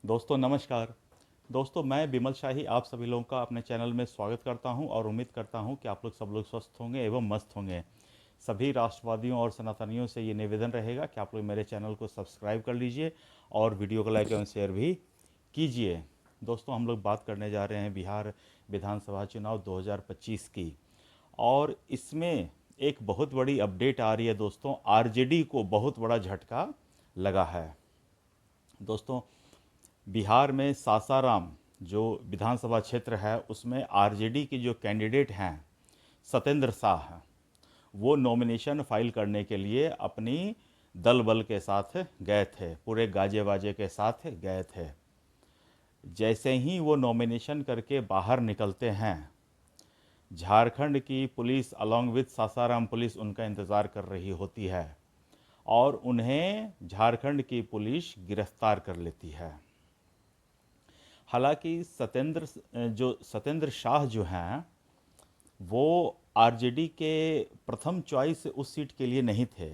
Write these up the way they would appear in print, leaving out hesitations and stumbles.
दोस्तों नमस्कार। दोस्तों मैं विमल शाही आप सभी लोगों का अपने चैनल में स्वागत करता हूं और उम्मीद करता हूं कि आप लोग सब लोग स्वस्थ होंगे एवं मस्त होंगे। सभी राष्ट्रवादियों और सनातनियों से ये निवेदन रहेगा कि आप लोग मेरे चैनल को सब्सक्राइब कर लीजिए और वीडियो को लाइक एवं शेयर भी कीजिए। दोस्तों हम लोग बात करने जा रहे हैं बिहार विधानसभा चुनाव 2025 की, और इसमें एक बहुत बड़ी अपडेट आ रही है। दोस्तों आरजेडी को बहुत बड़ा झटका लगा है। दोस्तों बिहार में सासाराम जो विधानसभा क्षेत्र है उसमें आरजेडी के जो कैंडिडेट हैं सत्येंद्र शाह, वो नॉमिनेशन फाइल करने के लिए अपनी दल बल के साथ गए थे, पूरे गाजे बाजे के साथ गए थे। जैसे ही वो नॉमिनेशन करके बाहर निकलते हैं, झारखंड की police along with Sasaram police उनका इंतज़ार कर रही होती है और उन्हें झारखंड की पुलिस गिरफ्तार कर लेती है। हालांकि सत्येंद्र शाह जो हैं वो आरजेडी के प्रथम चॉइस उस सीट के लिए नहीं थे।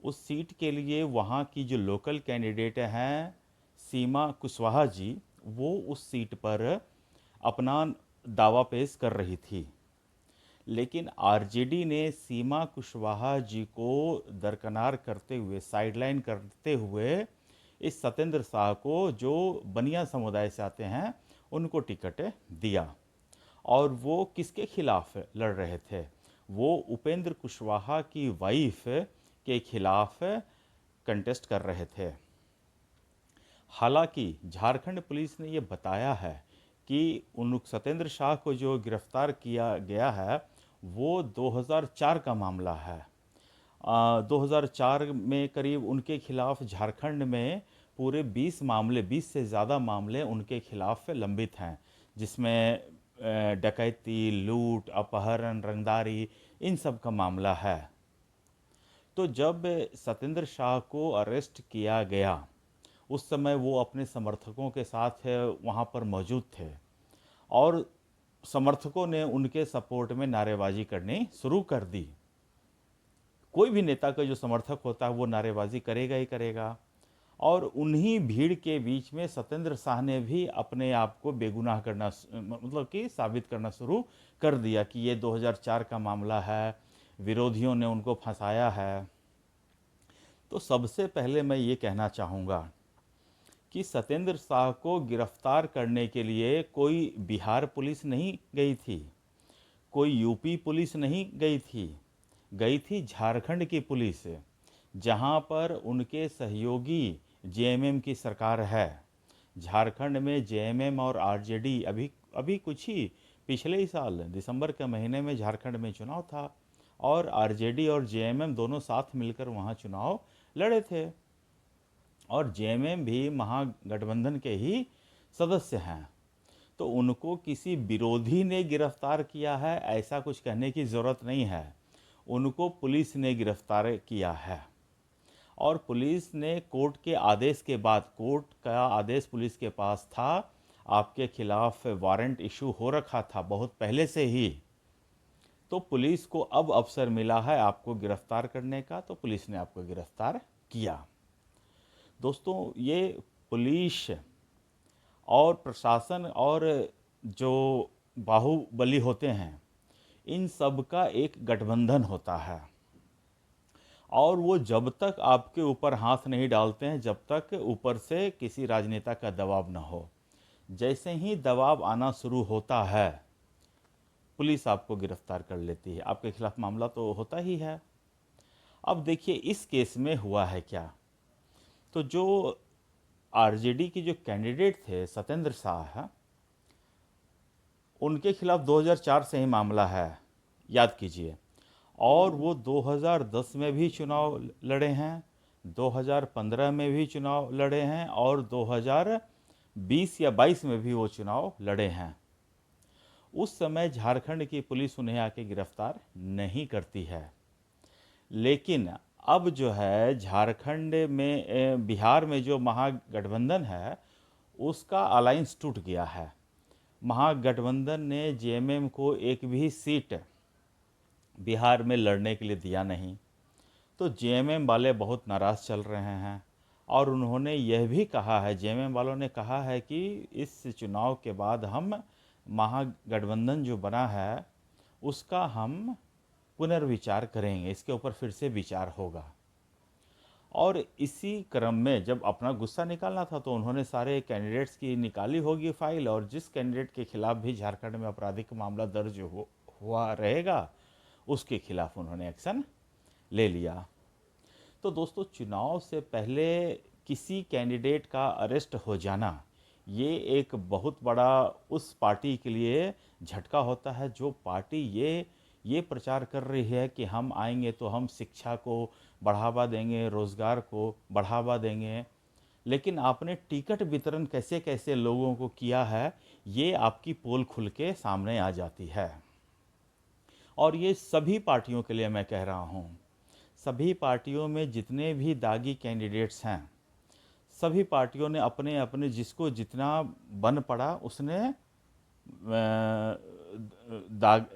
उस सीट के लिए वहाँ की जो लोकल कैंडिडेट हैं सीमा कुशवाहा जी, वो उस सीट पर अपना दावा पेश कर रही थी। लेकिन आरजेडी ने सीमा कुशवाहा जी को दरकिनार करते हुए, साइडलाइन करते हुए इस सत्येंद्र शाह को, जो बनिया समुदाय से आते हैं, उनको टिकट दिया। और वो किसके खिलाफ लड़ रहे थे? वो उपेंद्र कुशवाहा की वाइफ के खिलाफ कंटेस्ट कर रहे थे। हालांकि झारखंड पुलिस ने ये बताया है कि उन सत्येंद्र शाह को जो गिरफ्तार किया गया है वो 2004 का मामला है। 2004 में करीब उनके खिलाफ झारखंड में पूरे 20 मामले, 20 से ज़्यादा मामले उनके खिलाफ लंबित हैं, जिसमें डकैती, लूट, अपहरण, रंगदारी, इन सब का मामला है। तो जब सत्येंद्र शाह को अरेस्ट किया गया उस समय वो अपने समर्थकों के साथ वहाँ पर मौजूद थे और समर्थकों ने उनके सपोर्ट में नारेबाजी करनी शुरू कर दी। कोई भी नेता का जो समर्थक होता है वो नारेबाजी करेगा ही करेगा। और उन्हीं भीड़ के बीच में सत्येंद्र शाह ने भी अपने आप को बेगुनाह करना, मतलब कि साबित करना शुरू कर दिया कि ये 2004 का मामला है, विरोधियों ने उनको फंसाया है। तो सबसे पहले मैं ये कहना चाहूँगा कि सत्येंद्र शाह को गिरफ्तार करने के लिए कोई बिहार पुलिस नहीं गई थी, कोई यूपी पुलिस नहीं गई थी झारखंड की पुलिस, जहां पर उनके सहयोगी जेएमएम की सरकार है। झारखंड में जेएमएम और आरजेडी अभी अभी कुछ ही पिछले ही साल दिसंबर के महीने में झारखंड में चुनाव था और आरजेडी और जेएमएम दोनों साथ मिलकर वहां चुनाव लड़े थे और जेएमएम भी महागठबंधन के ही सदस्य हैं। तो उनको किसी विरोधी ने गिरफ्तार किया है ऐसा कुछ कहने की ज़रूरत नहीं है। उनको पुलिस ने गिरफ्तार किया है और पुलिस ने कोर्ट के आदेश के बाद, कोर्ट का आदेश पुलिस के पास था, आपके खिलाफ वारंट इशू हो रखा था बहुत पहले से ही। तो पुलिस को अब अवसर मिला है आपको गिरफ्तार करने का, तो पुलिस ने आपको गिरफ्तार किया। दोस्तों ये पुलिस और प्रशासन और जो बाहुबली होते हैं, इन सब का एक गठबंधन होता है और वो जब तक आपके ऊपर हाथ नहीं डालते हैं जब तक ऊपर से किसी राजनेता का दबाव ना हो। जैसे ही दबाव आना शुरू होता है पुलिस आपको गिरफ्तार कर लेती है, आपके खिलाफ मामला तो होता ही है। अब देखिए इस केस में हुआ है क्या। तो जो आरजेडी के जो कैंडिडेट थे सत्येंद्र शाह, उनके खिलाफ 2004 से ही मामला है, याद कीजिए। और वो 2010 में भी चुनाव लड़े हैं, 2015 में भी चुनाव लड़े हैं और 2020 या 22 में भी वो चुनाव लड़े हैं। उस समय झारखंड की पुलिस उन्हें आके गिरफ्तार नहीं करती है। लेकिन अब जो है झारखंड में, बिहार में जो महागठबंधन है उसका अलायंस टूट गया है। महागठबंधन ने जेएमएम को एक भी सीट बिहार में लड़ने के लिए दिया नहीं। तो जेएमएम वाले बहुत नाराज़ चल रहे हैं और उन्होंने यह भी कहा है, जेएमएम वालों ने कहा है कि इस चुनाव के बाद हम महागठबंधन जो बना है उसका हम पुनर्विचार करेंगे, इसके ऊपर फिर से विचार होगा। और इसी क्रम में जब अपना गुस्सा निकालना था तो उन्होंने सारे कैंडिडेट्स की निकाली होगी फाइल, और जिस कैंडिडेट के खिलाफ भी झारखंड में आपराधिक मामला दर्ज हुआ रहेगा उसके खिलाफ उन्होंने एक्शन ले लिया। तो दोस्तों, चुनाव से पहले किसी कैंडिडेट का अरेस्ट हो जाना ये एक बहुत बड़ा उस पार्टी के लिए झटका होता है जो पार्टी ये प्रचार कर रही है कि हम आएंगे तो हम शिक्षा को बढ़ावा देंगे, रोज़गार को बढ़ावा देंगे। लेकिन आपने टिकट वितरण कैसे कैसे लोगों को किया है ये आपकी पोल खुल के सामने आ जाती है। और ये सभी पार्टियों के लिए मैं कह रहा हूँ, सभी पार्टियों में जितने भी दागी कैंडिडेट्स हैं, सभी पार्टियों ने अपने अपने जिसको जितना बन पड़ा उसने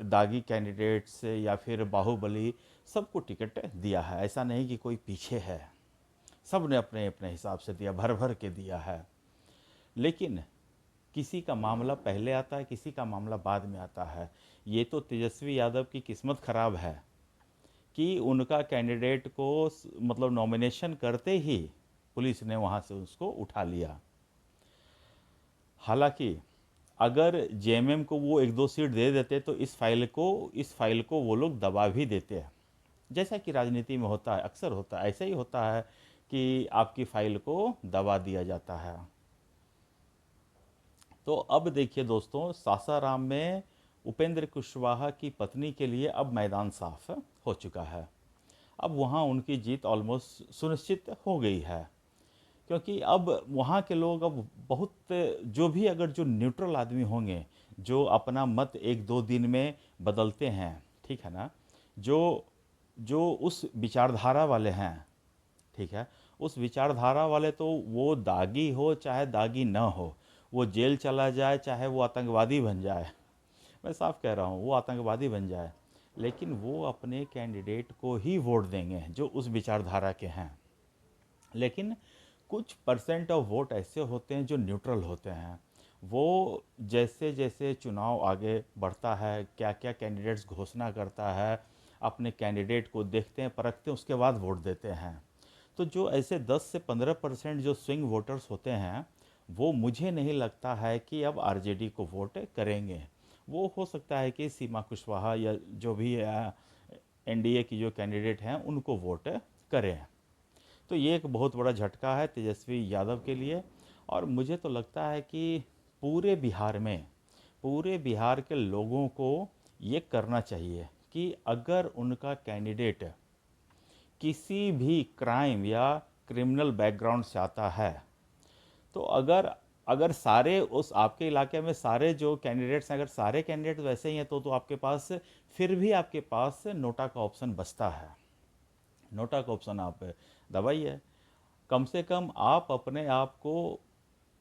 दागी कैंडिडेट्स या फिर बाहुबली सबको टिकट दिया है। ऐसा नहीं कि कोई पीछे है, सब ने अपने अपने हिसाब से दिया, भर भर के दिया है। लेकिन किसी का मामला पहले आता है, किसी का मामला बाद में आता है। ये तो तेजस्वी यादव की किस्मत खराब है कि उनका कैंडिडेट को मतलब नॉमिनेशन करते ही पुलिस ने वहाँ से उसको उठा लिया। हालांकि अगर जेएमएम को वो 1-2 सीट दे देते तो इस फाइल को वो लोग दबा भी देते हैं। जैसा कि राजनीति में होता है, अक्सर होता है, ऐसा ही होता है कि आपकी फाइल को दबा दिया जाता है। तो अब देखिए दोस्तों, सासाराम में उपेंद्र कुशवाहा की पत्नी के लिए अब मैदान साफ हो चुका है। अब वहाँ उनकी जीत ऑलमोस्ट सुनिश्चित हो गई है, क्योंकि अब वहाँ के लोग अब बहुत, जो भी अगर जो न्यूट्रल आदमी होंगे जो अपना मत 1-2 दिन में बदलते हैं, ठीक है ना, जो जो उस विचारधारा वाले हैं, ठीक है, उस विचारधारा वाले, तो वो दागी हो चाहे दागी ना हो, वो जेल चला जाए चाहे वो आतंकवादी बन जाए, मैं साफ कह रहा हूँ वो आतंकवादी बन जाए, लेकिन वो अपने कैंडिडेट को ही वोट देंगे जो उस विचारधारा के हैं। लेकिन कुछ परसेंट ऑफ वोट ऐसे होते हैं जो न्यूट्रल होते हैं। वो जैसे जैसे चुनाव आगे बढ़ता है, क्या क्या कैंडिडेट्स घोषणा करता है, अपने कैंडिडेट को देखते हैं, परखते हैं, उसके बाद वोट देते हैं। तो जो ऐसे 10 से 15% जो स्विंग वोटर्स होते हैं वो मुझे नहीं लगता है कि अब आरजेडी को वोट करेंगे। वो हो सकता है कि सीमा कुशवाहा या जो भी एनडीए की जो कैंडिडेट हैं उनको वोट करें। तो ये एक बहुत बड़ा झटका है तेजस्वी यादव के लिए। और मुझे तो लगता है कि पूरे बिहार में, पूरे बिहार के लोगों को ये करना चाहिए कि अगर उनका कैंडिडेट किसी भी क्राइम या क्रिमिनल बैकग्राउंड से आता है, तो अगर अगर सारे उस आपके इलाके में सारे जो कैंडिडेट्स हैं, अगर सारे कैंडिडेट वैसे ही हैं तो आपके पास फिर भी आपके पास नोटा का ऑप्शन बचता है। नोटा का ऑप्शन आप दबाइए, कम से कम आप अपने आप को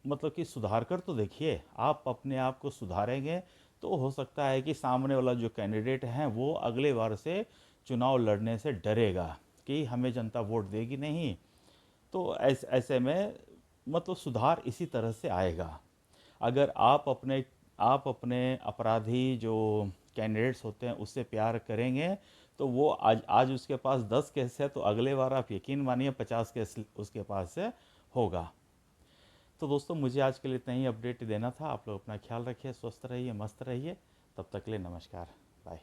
मतलब कि सुधार कर तो देखिए। आप अपने आप को सुधारेंगे तो हो सकता है कि सामने वाला जो कैंडिडेट हैं वो अगले बार से चुनाव लड़ने से डरेगा कि हमें जनता वोट देगी नहीं। तो ऐसे में मतलब सुधार इसी तरह से आएगा। अगर आप अपने अपराधी जो कैंडिडेट्स होते हैं उससे प्यार करेंगे तो वो आज उसके पास 10 केस है तो अगले बार आप यकीन मानिए 50 केस उसके पास से होगा। तो दोस्तों, मुझे आज के लिए इतना ही अपडेट देना था। आप लोग अपना ख्याल रखिए, स्वस्थ रहिए, मस्त रहिए। तब तक के लिए नमस्कार, बाय।